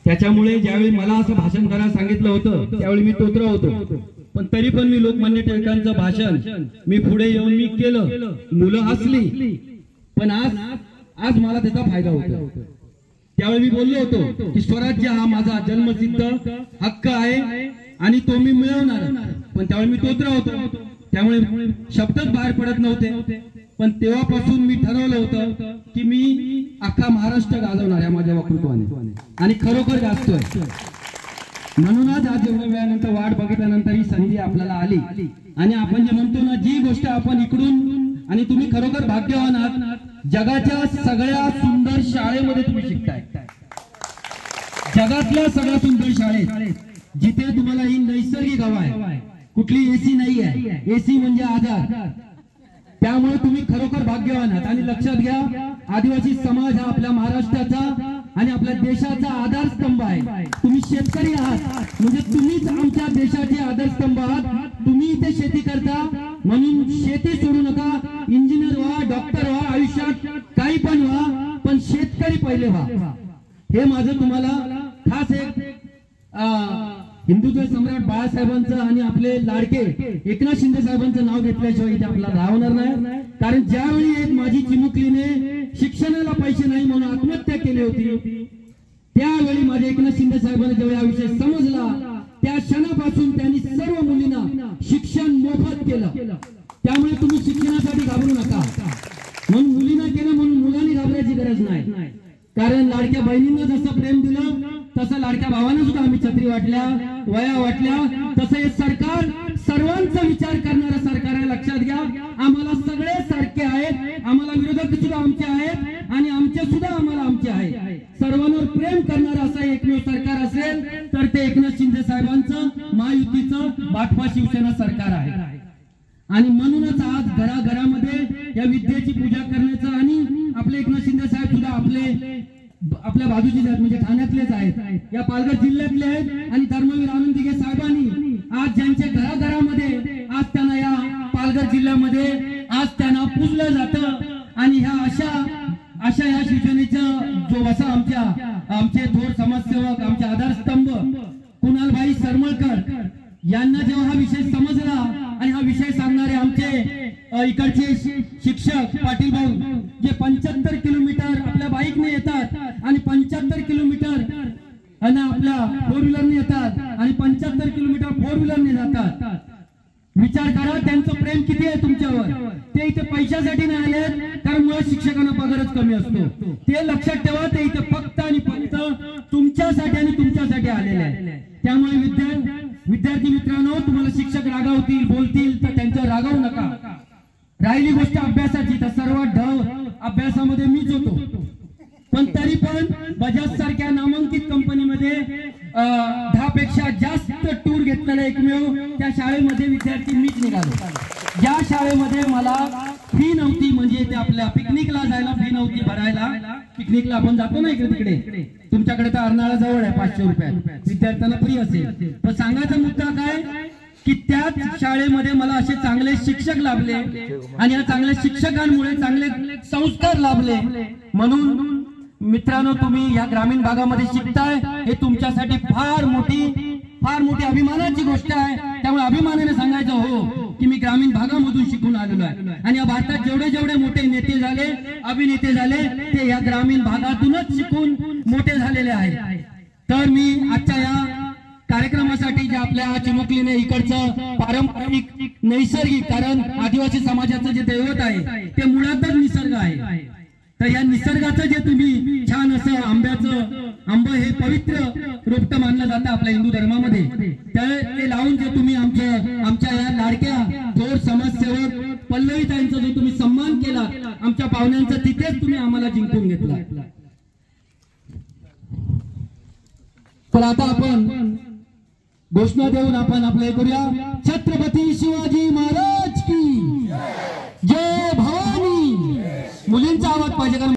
त्याच्यामुळे ज्यावेळी मला असं भाषण करायला सांगितलं होतं त्यावेळी मी तोत्र होतो, पण तरी पण मी लोकमान्य टिळकांचं भाषण मी पुढे येऊन मी केलं, मुलं हसली, पण आज मला त्याचा फायदा होतो। त्यावेळी मी बोललो होतो की स्वराज्य हा माझा जन्मसिद्ध हक्क आहे आणि तो मी मिळवणार, पण त्यावेळी मी तोत्र होतो, त्यामुळे शब्दच बाहेर पडत नव्हते। पण तेव्हापासून मी ठरवलं होतं की मी अख्खा महाराष्ट्र गाजवणार आहे माझ्या वक्तृत्वाने, आणि खरोखर गाजतोय। म्हणूनच आज एवढ्या वेळानंतर वाट बघितल्यानंतर ही संधी आपल्याला आली, आणि आपण जे म्हणतो ना, जी गोष्ट आपण इकडून, आणि तुम्ही खरोखर भाग्यवान आहात, जगाच्या सगळ्या सुंदर शाळेमध्ये तुम्ही शिकताय, जगातल्या सगळ्या सुंदर शाळेत, जिथे तुम्हाला ही नैसर्गिक हवा आहे, कुठली एसी नाही आहे, एसी म्हणजे आधार, त्यामुळे तुम्ही खरोखर भाग्यवान आहात। आणि लक्षात घ्या, आदिवासी समाज हा आपल्या महाराष्ट्राचा आणि आपल्या देशाचा आधारस्तंभ आहे। तुम्ही शेतकरी आहात म्हणजे तुम्हीच आमच्या देशाचे आधारस्तंभ आहात। तुम्ही इथे शेती करता म्हणून शेती सोडू नका, इंजिनियर व्हा, डॉक्टर व्हा, आयुष्यात काही पण व्हा, पण शेतकरी पहिले व्हा। हे माझं तुम्हाला खास एक हिंदुत्व सम्राट बाळासाहेबांचं आणि आपले लाडके एकनाथ शिंदे साहेबांचं नाव घेतल्याशिवाय इथे आपल्याला राहणार नाही। कारण ज्यावेळी एक माझी चिमुकलीने शिक्षणाला पैसे नाही म्हणून आत्महत्या केली होती, त्यावेळी माझ्या एकनाथ शिंदे साहेबांना जेव्हा हा विषय समजला, त्या क्षणापासून त्यांनी सर्व मुलींना शिक्षण मोफत केलं। त्यामुळे तुम्ही शिक्षणासाठी घाबरू नका, म्हणून मुलींना केलं म्हणून मुलांनी घाबरायची गरज नाही। कारण लाडक्या बहिणींना जसं प्रेम दिलं तसं लाडक्या भावांना सुद्धा आम्ही छत्री वाटल्या, वया वाटल्या। तसं हे सरकार सर्वांचा विचार करणारं सरकार आहे। लक्षात घ्या, आम्हाला सगळे सारखे आहेत, आम्हाला विरोधक सुद्धा आमचे आहेत आणि आमचे सुद्धा आम्हाला आमचे आहेत। सर्वांवर प्रेम करणारं असं एकमेव सरकार असेल तर ते एकनाथ शिंदे साहेबांचं महायुतीचं भाजपा शिवसेना सरकार आहे। आणि म्हणूनच आज घराघरामध्ये या विद्येची पूजा करण्याचं, आणि आपले एकनाथ शिंदे साहेब सुद्धा आपल्या बाजूचेच आहेत, म्हणजे ठाण्यातलेच आहेत, या पालघर जिल्ह्यातले आहेत। आणि धर्मवीर आनंद दिघे साहेबांनी आज ज्यांचे घराघरामध्ये आज त्यांना या पालघर जिल्ह्यामध्ये आज त्यांना पूजलं जातं, आणि ह्या अशा या शिवसेनेचं जो वसा आमचे थोर समाजसेवक, आमचे आधारस्तंभ कुणालभाई सरमळकर यांना जेव्हा हा विषय समजला, आणि हा विषय सांगणारे आमचे इकडचे शिक्षक पाटील भाऊ, जे 75 किलोमीटर आपल्या बाईकने येतात आणि 75 किलोमीटर आपल्या 4 व्हीलरने येतात आणि 75 किलोमीटर 4 व्हीलरने जातात। विचार करा त्यांचं प्रेम किती आहे तुमच्यावर। ते इथे पैशासाठी नाही आले, कारण मुळात शिक्षकांना पगारच कमी असतो, ते लक्षात ठेवा। ते इथे फक्त आणि फक्त तुमच्यासाठी आणि तुमच्यासाठी आलेले आहे। त्यामुळे विद्यार्थी मित्रांनो, तुम्हाला शिक्षक रागावतील, बोलतील तर त्यांच्यावर रागावू नका। राहिली गोष्ट अभ्यासाची, तर सर्वात ढ अभ्यासामध्ये मीच होतो, पण तरी पण बजाज सारख्या नामांकित कंपनीमध्ये 10 पेक्षा जास्त टूर घेतलेला एकमेव त्या शाळेमध्ये विद्यार्थी मीच निघालो। ज्या शाळेमध्ये मला फी नव्हती, म्हणजे ते आपल्या पिकनिकला जायला फी नव्हती भरायला, पिकनिकला आपण जातो ना इकडे तिकडे, तुमच्याकडे तर अर्नाळा जवळ आहे, 500 रुपयात विद्यार्थ्यांना फ्री असेल। पण सांगायचा मुद्दा काय की त्याच शाळेमध्ये मला असे चांगले शिक्षक लाभले, आणि या चांगल्या शिक्षकांमुळे चांगले संस्कार लाभले। म्हणून मित्रांनो, तुम्ही या ग्रामीण भागामध्ये शिकताय, हे तुमच्यासाठी फार मोठी अभिमानाची गोष्ट आहे। त्यामुळे अभिमानाने सांगायचं हो की मी ग्रामीण भागामधून शिकून आलेलो आहे, आणि या भारतात जेवढे मोठे नेते झाले, अभिनेते झाले, ते या ग्रामीण भागातूनच शिकून मोठे झालेले आहेत। तर मी आजच्या या कार्यक्रमासाठी जे आपल्या चिमुकलीने इकडचं पारंपरिक नैसर्गिक, कारण आदिवासी समाजाचं जे दैवत आहे ते मुळातच निसर्ग आहे, तर या निसर्गाचं जे तुम्ही छान असं आंब हे पवित्र रोपटं मानलं जातं आपल्या हिंदू धर्मामध्ये, ते लावून जे तुम्ही आमच्या या लाडक्या थोर समाजसेवक पल्लवीताईंचा जो तुम्ही सन्मान केला, आमच्या पाहुण्यांचा, तिथेच तुम्ही आम्हाला जिंकून घेतला। तर आता आपण घोषणा देऊन आपण आपलं करूया। छत्रपती शिवाजी महाराज की जय भवानी। मुलींचा आवाज पाहिजे, कारण